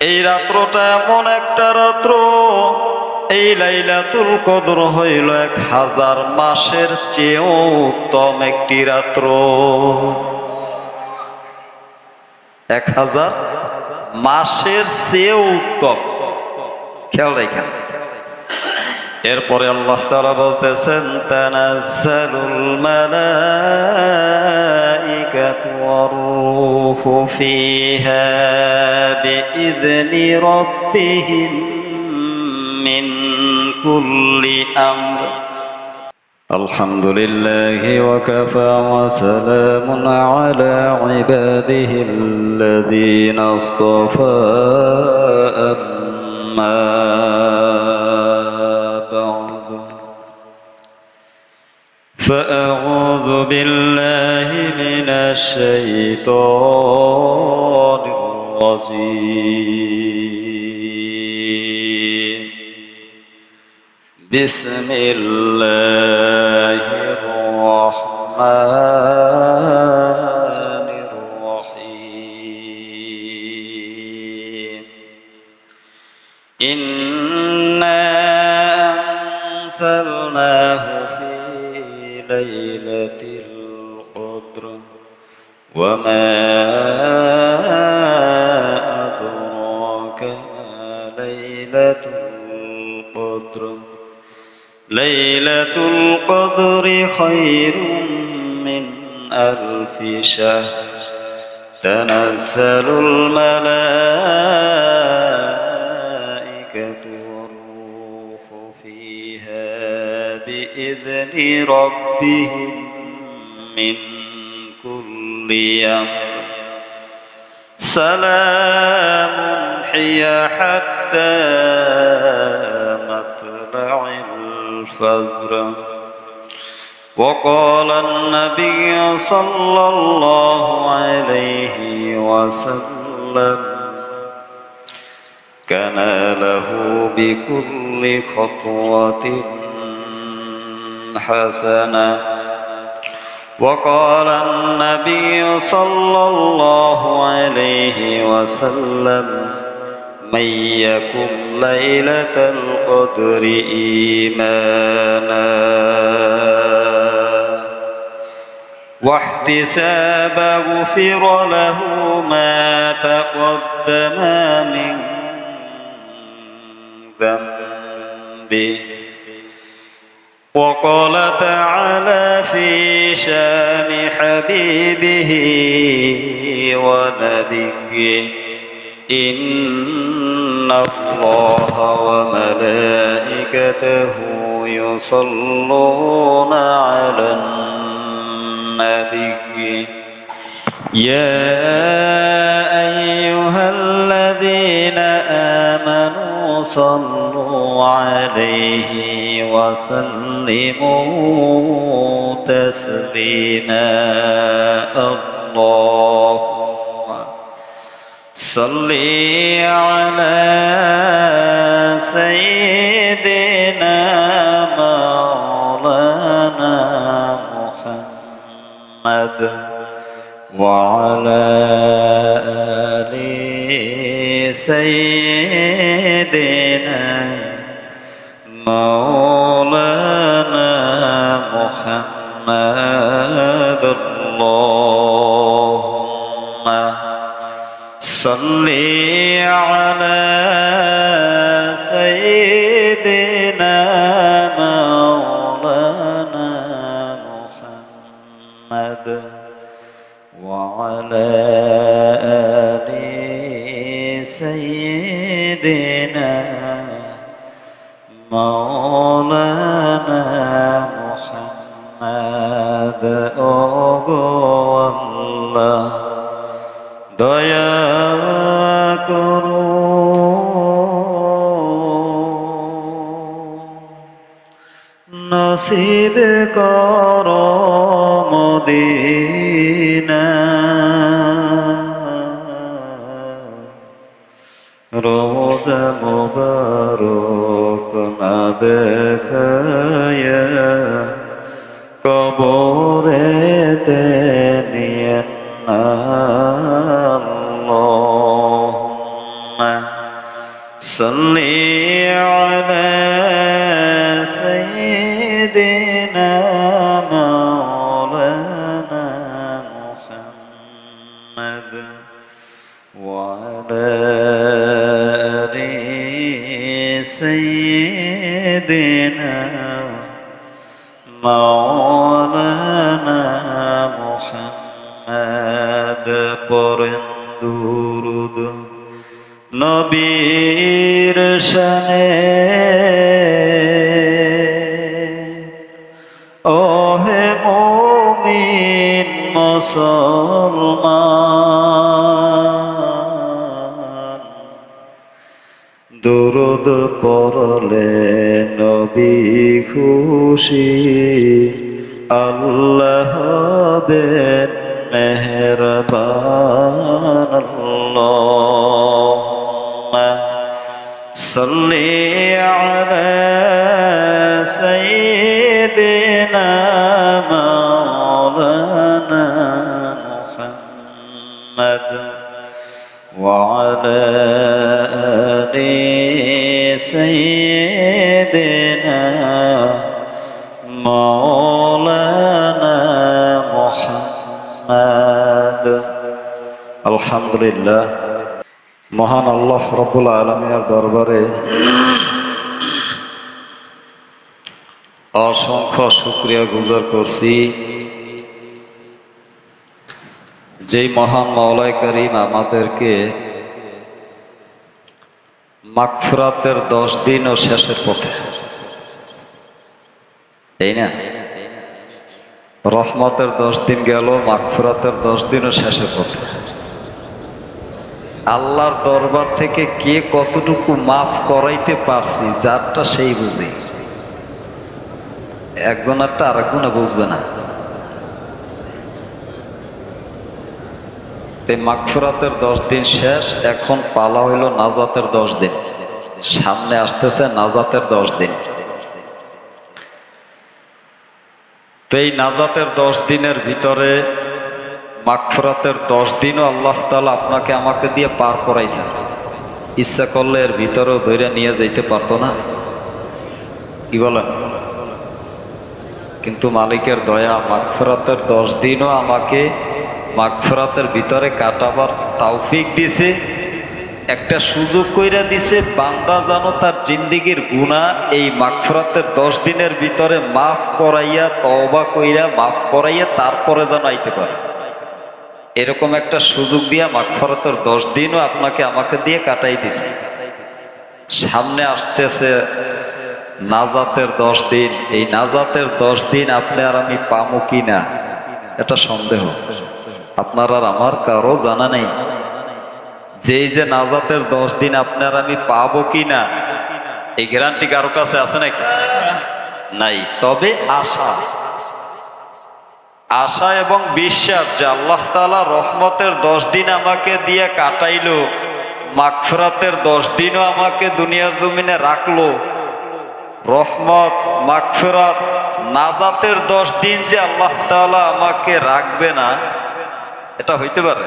এই রাত্রটা এমন একটা রাত্র, এই লাইলাতুল কদর হইল 1000 মাসের চেয়েও উত্তম একটি রাত্র। 1000 মাসের চেয়েও উত্তম। খেয়াল রাখেন। এরপরে আল্লাহ তাআলা বলতেছেন, তানাজ্জালুল মালাইকাতু ওয়ার রূহু ফিহা বিইذনি রাব্বিহিম মিন কুল্লি আমর। আলহামদুলিল্লাহি ওয়া কাফা ওয়া সালামুন আলা ইবাদিহিল্লাযীনা ইসতাফা। আম্মা فأعوذ بالله من الشيطان الرجيم. بسم الله الرحمن الرحيم. إنا أنزلناه في ليلة القدر وما أدراك ما ليلة القدر. ليلة القدر خير من 1000 شهر. تنزل الملائكة والروح فيها بإذن ربهم من كل أمر. سلام هي حتى مطلع الفجر. وقال النبي صلى الله عليه وسلم كان له بكل خطوة حسنة. وقال النبي صلى الله عليه وسلم من يقم ليلة القدر إيمانا واحتسابا غفر له ما تقدم من ذنبه. وقال تعالى في شان حبيبه ونبيه إن الله وملائكته يصلون على النبي يا أيها الذين آمنوا صلوا عليه وسلموا تسليما. اللهم صل على سيدنا مولانا محمد وعلى آل سيدنا مولانا محمد. اللهم صل على سيدنا مولانا محمد وعلى آل سيدنا مولانا محمد. الله দয়া করো নসিব করো মদিনা রোজা মুবারক না দেখায়া কবরেতে নিয়ে اللهم صل على سيدنا مولانا محمد وعلى آل سيدنا مولانا محمد পড়েন দুরূদ নবীর শানে ওহে মুমিন মুসলমান দুরূদ পড়লে নবী খুশি আল্লাহ হবেন মেহেরবান আল্লাহুম্মা সাল্লি আলা সাইয়্যিদিনা মাওলানা মুহাম্মদ ওয়া আলা আলি সাইয়্যিদিনা মাওলানা মুহাম্মদ। আলহামদুলিল্লাহ, মহান আল্লাহ রব্বুল আলামিনের দরবারে অসংখ্য শুকরিয়া গুজার করছি যেই মহান মাওলাই করিম আমাদেরকে মাগফিরাতের 10 দিন ও শেষের পথে, তাই না? রহমতের 10 দিন গেল, মাগফিরাতের 10 দিন ও শেষের পথে। আল্লাহর দরবার থেকে কে কতটুকু মাফ করাইতে পারছি যারটা সেই বুঝে, একজনেরটা আরেকজনে বুঝবে না। মাগফিরাতের 10 দিন শেষ, এখন পালা হইল নাজাতের 10 দিন। সামনে আসতেছে নাজাতের 10 দিন। তো এই নাজাতের 10 দিনের ভিতরে মাগফিরাতের 10 দিনও আল্লাহ তাআলা আপনাকে আমাকে দিয়ে পার করাইছেন। ইচ্ছা করলে এর ভিতরেও ধরে নিয়ে যাইতে পারতো না, কি বলেন? কিন্তু মালিকের দয়া, মাগফিরাতের 10 দিনও আমাকে মাগফিরাতের ভিতরে কাটাবার তৌফিক দিছে, একটা সুযোগ কইরা দিছে বান্দা যেন তার জিন্দেগির গুনাহ এই মাগফিরাতের 10 দিনের ভিতরে মাফ করাইয়া, তওবা কইরা মাফ করাইয়া তারপরে যেন আইতে পারে। এরকম একটা সুযোগ দিয়া মাগফিরাতের 10 দিনও আপনাকে আমাকে দিয়ে কাটাই দিছে। সামনে আসতেছে নাজাতের 10 দিন। এই নাজাতের 10 দিন আপনি আর আমি পামু কিনা এটা সন্দেহ, আপনার আর আমার কারো জানা নেই। যেই যে নাজাতের 10 দিন আপনার আমি পাবো কিনা এই গ্যারান্টি কারো কাছে আছে নাকি? নাই। তবে আশা, আশা এবং বিশ্বাস যে আল্লাহ তাআলা রহমতের 10 দিন আমাকে দিয়ে কাটাইলো, মাগফিরাতের 10 দিনও আমাকে দুনিয়ার জমিনে রাখলো। রহমত, মাগফিরাত, নাজাতের 10 দিন যে আল্লাহ তাআলা আমাকে রাখবে না, এটা হইতে পারে?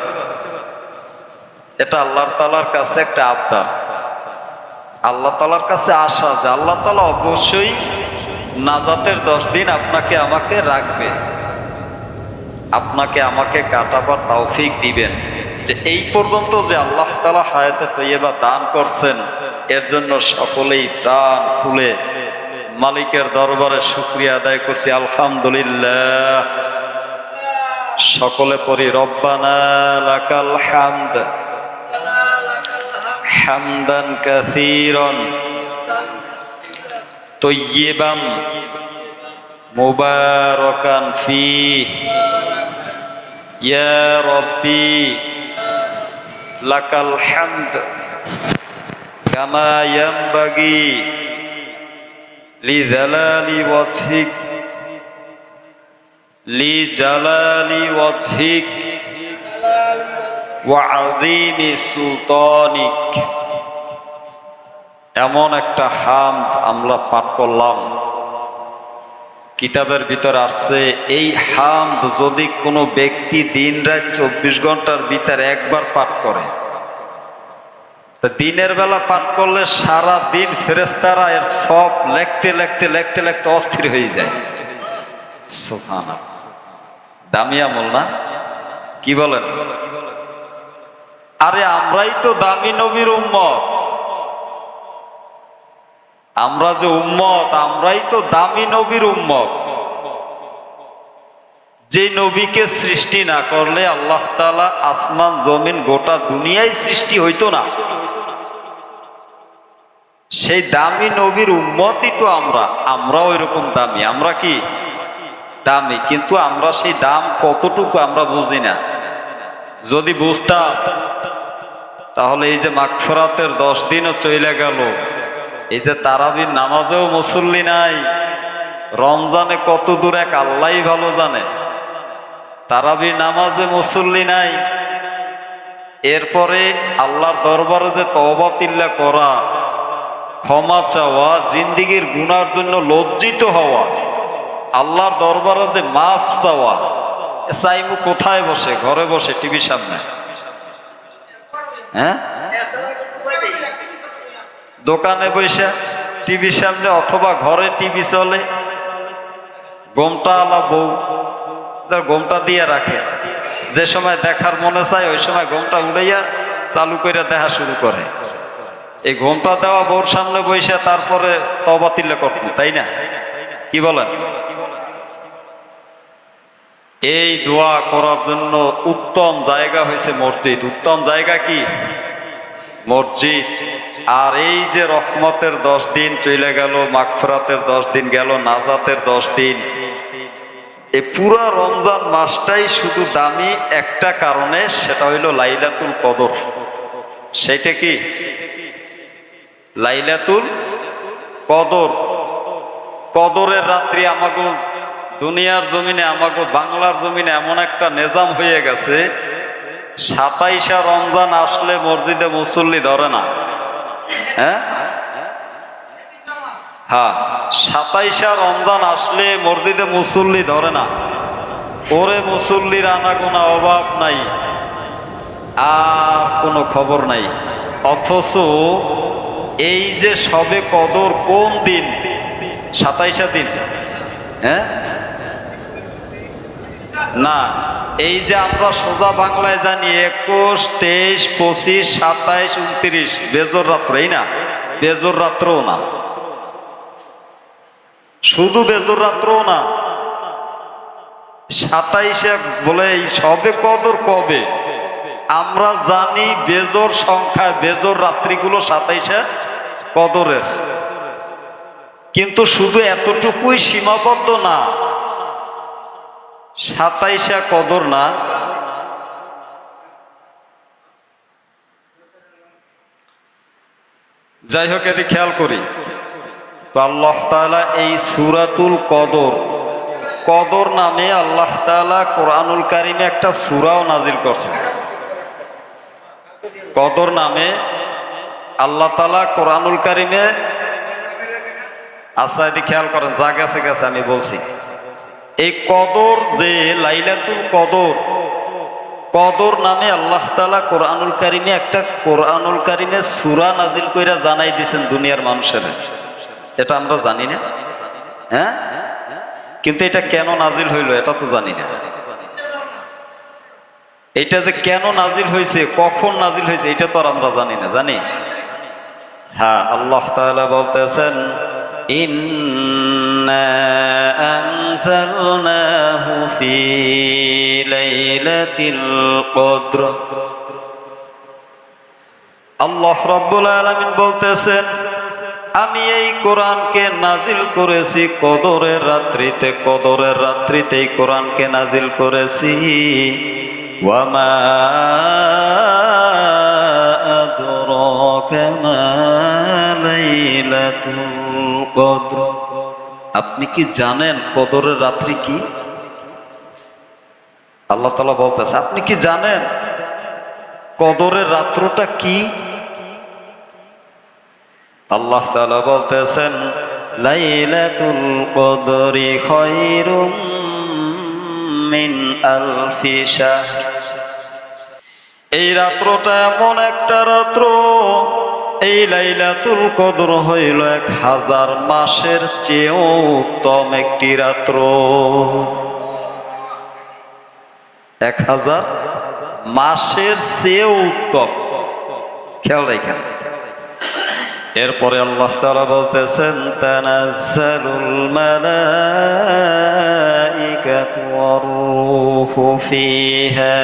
এটা আল্লাহ তাআলার কাছে একটা আবদার, আল্লাহ তাআলার কাছে আশা যে আল্লাহ তাআলা অবশ্যই নাজাতের 10 দিন আপনাকে আমাকে রাখবে, আপনাকে আমাকে কাটাবার তৌফিক দিবেন। যে এই পর্যন্ত যে আল্লাহ তাআলা হায়াতে তৈয়বা দান করছেন, এর জন্য সকলেই প্রাণ খুলে মালিকের দরবারে শুকরিয়া আদায় করছি, আলহামদুলিল্লাহ। সকলে পড়ি রব্বানা লাকাল হামদ হামদান কাসীরান তাইয়িবান মুবারাকান ফীহি ইয়া রাব্বি লাকাল হামদ কামা ইয়ানবাগি লিজালালি ওয়াজহিক লিজালালি ওয়াজহিক ওয়া আযীমি সুলতানিক। এমন একটা হামদ আমরা পাঠ করলাম, কিতাবের ভিতর আসছে এই হামদ যদি কোনো ব্যক্তি দিন রাত 24 ঘন্টার ভিতর একবার পাঠ করে, তো দিনের বেলা পাঠ করলে সারা দিন ফেরেশতারা এর সব লিখতে লিখতে লিখতে লিখতে অস্থির হয়ে যায়। সুবহানাল্লাহ, দামি আমল না? কি বলেন? আরে আমরাই তো দামি নবীর উম্মত, আমরা যে উম্মত, আমরাই তো দামি নবীর উম্মত। যে নবীকে সৃষ্টি না করলে আল্লাহ তাআলা আসমান জমিন গোটা দুনিয়ায় সৃষ্টি হইতো না। সেই দামি নবীর উম্মতই তো আমরা, আমরাও এরকম দামি। আমরা কি দামি, কিন্তু আমরা সেই দাম কতটুকু আমরা বুঝি না। যদি বুঝতাম তাহলে এই যে মাগফিরাতের 10 দিনও চলে গেল, এই যে তারাবির নামাজেও মুসল্লি নাই, রমজানে কত দূর এক আল্লাহই ভালো জানে, তারাবির নামাজে মুসল্লি নাই, এরপরে আল্লাহর দরবারে যে তওবা তিল্লা করা, ক্ষমা চাওয়া, জিন্দিগির গুনার জন্য লজ্জিত হওয়া, আল্লাহর দরবারে যে মাফ চাওয়া, চাইমু কোথায় বসে? ঘরে বসে টিভির সামনে? হ্যাঁ, দোকানে বসে টিভির সামনে, অথবা ঘরে টিভি চলে, গোমটা আলা বউ গোমটা দিয়ে রাখে, যে সময় দেখার মনে চায় ওই সময় গোমটা উড়াইয়া চালু করে দেখা শুরু করে। এই ঘোমটা দেওয়া বউর সামনে বসে তারপরে তওবা তিল্লা করতেন, তাই না? কি বলেন? এই দোয়া করার জন্য উত্তম জায়গা হয়েছে মসজিদ। উত্তম জায়গা কি? মসজিদ। আর এই যে রহমতের 10 দিন চলে গেল, মাগফিরাতের 10 দিন গেল, নাজাতের 10 দিন, এই পুরা রমজান মাসটাই শুধু দামি একটা কারণে, সেটা হইল লাইলাতুল কদর। সেটা কি? লাইলাতুল কদর। কদরের রাত্রি আমাগো দুনিয়ার জমিনে, আমাগো বাংলার জমিনে এমন একটা নিজাম হয়ে গেছে, 27 রমজান আসলে মসজিদে মুসল্লি ধরে না। হ্যাঁ, 27 রমজান আসলে মসজিদে মুসল্লি ধরে না। ওরে মুসল্লির আনাগোনা অভাব নাই, আর কোনো খবর নাই। অথচ এই যে সবে কদর কোন দিন? 27 দিন। হ্যাঁ না, এই যে আমরা সোজা বাংলায় জানি 21, 23, 25, 27, 29, বেজর রাত্র, এই না? বেজর রাত্রও না, শুধু বেজর রাত্রও না, 27 বলে এই সবে কদর কবে? আমরা জানি বেজর সংখ্যা, বেজর রাত্রিগুলো 27 কদরের, কিন্তু শুধু এতটুকুই সীমাবদ্ধ না, 27 কদর না। যাই হোক, এদিকে খেয়াল করি তো আল্লাহ তাআলা এই সূরাতুল কদর, কদর নামে আল্লাহ তাআলা কোরআনুল কারিমে একটা সূরাও নাজিল করছেন। কদর নামে আল্লাহ তাআলা কোরআনুল কারিমে, আচ্ছা এদিকে খেয়াল করেন, যা গেছে গেছে, আমি বলছি এই কদর যে লাইলাতুল কদর, কদর নামে আল্লাহ তাআলা কোরআনুল কারিমে একটা কোরআনুল কারিমে সূরা নাজিল কইরা জানাই দিয়েছেন দুনিয়ার মানুষের। এটা আমরা জানি না। হ্যাঁ, কিন্তু এটা কেন নাজিল হইল এটা তো জানি না। এটা যে কেন নাজিল হয়েছে, কখন নাজিল হয়েছে, এটা তো আর আমরা জানি না। জানি? হ্যাঁ, আল্লাহ তাআলা বলতেছেন, ইন্না আনজালনাহু ফি লাইলাতিল কদর। আল্লাহ রাব্বুল আলামিন বলতেছেন, আমি এই কোরআনকে নাজিল করেছি কদরের রাত্রিতে, কদরের রাত্রিতে এই কোরআনকে নাজিল করেছি। ওয়া মা আদরাকা মা লাইলাতুল কদর। আপনি কি জানেন কদরের রাত্রি কি? আল্লাহ তাআলা বলতেছে, আপনি কি জানেন কদরের রাত্রটা কি? আল্লাহ তাআলা বলতেছেন, লাইলাতুল কদরি খায়রুম মিন আলফি শাহর। এই রাত্রটা এমন একটা রাত্র, এই লাইলাতুল কদর হইল 1000 মাসের চেয়েও উত্তম একটি রাত্র। 1000 মাসের চেয়েও উত্তম। খেয়াল রাখেন। এরপরে আল্লাহ তাআলা বলতেছেন, তানাজ্জালুল মালাইকাতু ওয়ার রূহু ফিহা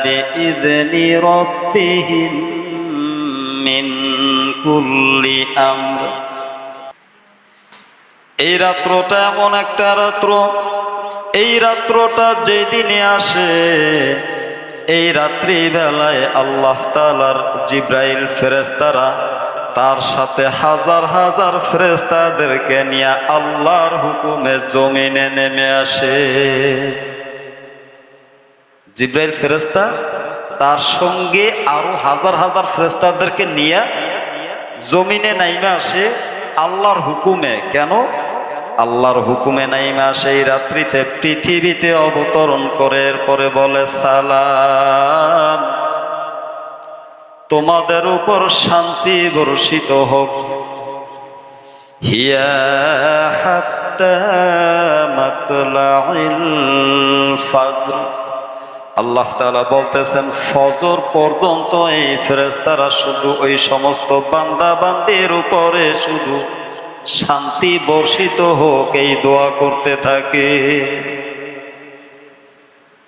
বিইذনি রাব্বিহিম মিন কুল্লি আমর। এই রাত্রটা এমন একটা রাত্র, এই রাত্রটা যেদিনে আসে, এই রাত্রি বেলায় আল্লাহ তাআলার জিব্রাইল ফেরেশতারা তার সাথে হাজার হাজার ফেরেশতাদেরকে নিয়ে আল্লাহর হুকুমে জমিনে নেমে আসে। জিব্রাইল ফেরেশতা তার সঙ্গে আরো হাজার হাজার ফেরেশতাদেরকে নিয়ে জমিনে নাইমে আসে আল্লাহর হুকুমে। কেন? আল্লাহর হুকুমে নাইমে আসে এই রাত্রিতে, পৃথিবীতে অবতরণ করে এরপরে বলে, সালাম, তোমাদের উপর শান্তি বর্ষিত হোক। হিয়া হাত্তা মাতলাইল ফাজর। আল্লাহ তাআলা বলতেছেন, ফজর পর্যন্ত এই ফেরেশতারা শুধু ওই সমস্ত বান্দা বান্দির উপরে শুধু শান্তি বর্ষিত হোক এই দোয়া করতে থাকে।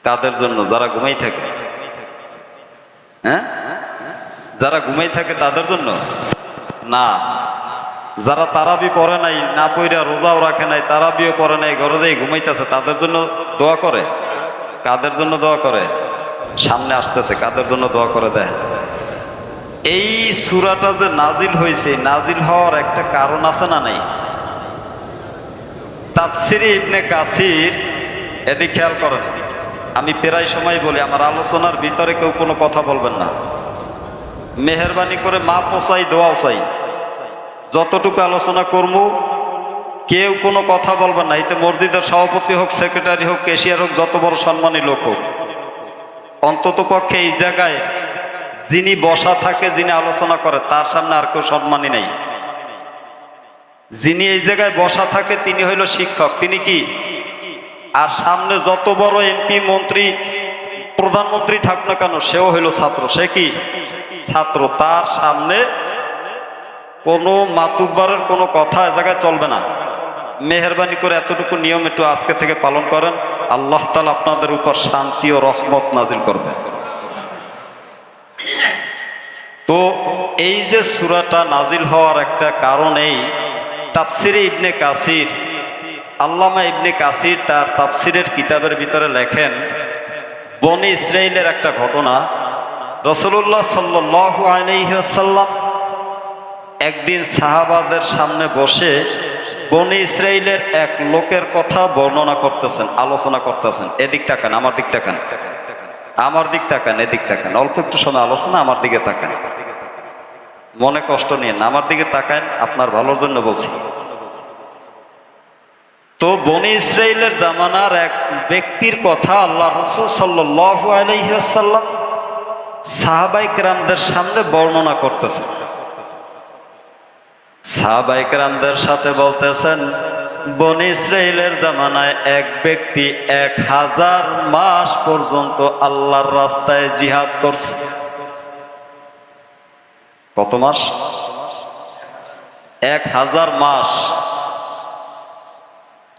কাদের জন্য? যারা ঘুমাই থাকে। হ্যাঁ, যারা ঘুমাই থাকে তাদের জন্য না। যারা তারাবি পড়ে নাই, না পড়া রোজাও রাখে নাই, তারাবিও পড়ে নাই, ঘরে যাই ঘুমাইতেছে, তাদের জন্য দোয়া করে। কাদের জন্য দোয়া করে? সামনে আসতেছে কাদের জন্য দোয়া করে দেয়। এই সূরাটা যে নাজিল হয়েছে, নাজিল হওয়ার একটা কারণ আছে না নাই? তাফসিরে ইবনে কাসির, এদিক খেয়াল করেন। আমি প্রায় সময় বলি, আমার আলোচনার ভিতরে কেউ কোনো কথা বলবেন না, মেহেরবানি করে মাপ চাই, দোয়াও চাই। যতটুকু আলোচনা করবো কেউ কোনো কথা বলবেন না। এতে মসজিদের সভাপতি হোক, সেক্রেটারি হোক, ক্যাশিয়ার হোক, যত বড় সম্মানী লোক হোক, অন্তত পক্ষে এই জায়গায় যিনি বসা থাকে, যিনি আলোচনা করে, তার সামনে আর কেউ সম্মানী নেই। যিনি এই জায়গায় বসা থাকে তিনি হইল শিক্ষক। তিনি কি? আর সামনে যত বড় এমপি, মন্ত্রী, প্রধানমন্ত্রী থাক না কেন, সেও হইল ছাত্র। সে কি? ছাত্র। তার সামনে কোনো মাতুব্বারের কোনো কথা এ জায়গায় চলবে না। মেহেরবানি করে এতটুকু নিয়ম একটু আজকে থেকে পালন করেন। আল্লাহ তাআলা আপনাদের উপর শান্তি ও রহমত নাজিল করবে। তো এই যে সূরাটা নাজিল হওয়ার একটা কারণ, এই তাফসিরে ইবনে কাসির, আল্লামা ইবনে কাসির তার তাফসিরের কিতাবের ভিতরে লেখেন, বনি ইসরাইলের একটা ঘটনা। রাসূলুল্লাহ সাল্লাল্লাহু আলাইহি ওয়াসাল্লাম একদিন সাহাবাদের সামনে বসে বনি ইসরাইলের এক লোকের কথা বর্ণনা করতেছেন, আলোচনা করতেছেন। এদিক তাকান, আমার দিক তাকান, আমার দিক তাকান, এদিক তাকান। অল্প একটু সময় আলোচনা, আমার দিকে তাকান, মনে কষ্ট নিয়ে না, আমার দিকে তাকান, আপনার ভালোর জন্য বলছি। তো বনি ইসরাইলের জামানার এক ব্যক্তির কথা আল্লাহ রাসূল সাল্লাল্লাহু আলাইহি ওয়াসাল্লাম সাহাবায়ে কেরামদের সামনে বর্ণনা করতেছেন। সাহাবায়ে কেরামদের সাথে বলতেছেন, বনি ইসরাইলের জামানায় এক ব্যক্তি 1000 মাস পর্যন্ত আল্লাহর রাস্তায় জিহাদ করছে। কত মাস? 1000 মাস।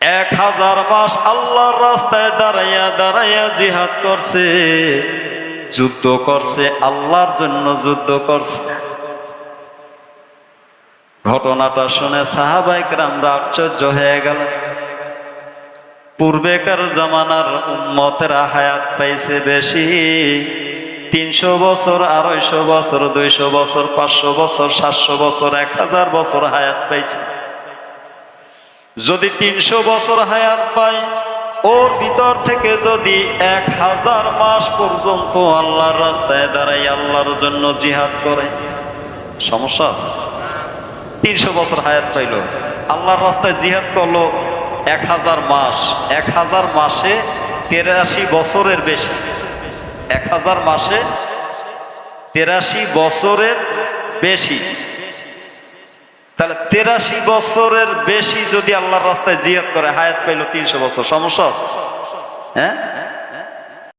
1000 মাস আল্লাহর রাস্তায় দাঁড়াইয়া দাঁড়াইয়া জিহাদ করছে, যুদ্ধ করছে, আল্লাহর জন্য যুদ্ধ করছে। ঘটনাটা শুনে সাহাবায়ে কেরামরা আশ্চর্য হয়ে গেল। পূর্বেকার জামানার উম্মতেরা হায়াত পাইছে বেশি, 300 বছর, 250 বছর, 200 বছর, 500 বছর, 700 বছর, 1000 বছর হায়াত পাইছে। যদি 300 বছর হায়াত পায়, ওর ভিতর থেকে যদি 1000 মাস পর্যন্ত আল্লাহর রাস্তায় দাঁড়াই আল্লাহর জন্য জিহাদ করে, সমস্যা আছে? 300 বছর হায়াত পাইল, আল্লাহর রাস্তায় জিহাদ করলো 1000 মাস। 1000 মাসে 83 বছরের বেশি। 1000 মাসে 83 বছরের বেশি। তাহলে 83 বছরের বেশি যদি আল্লাহর রাস্তায় জিহাদ করে, হায়াত পাইল 300 বছর, সমস্যা আছে? হ্যাঁ,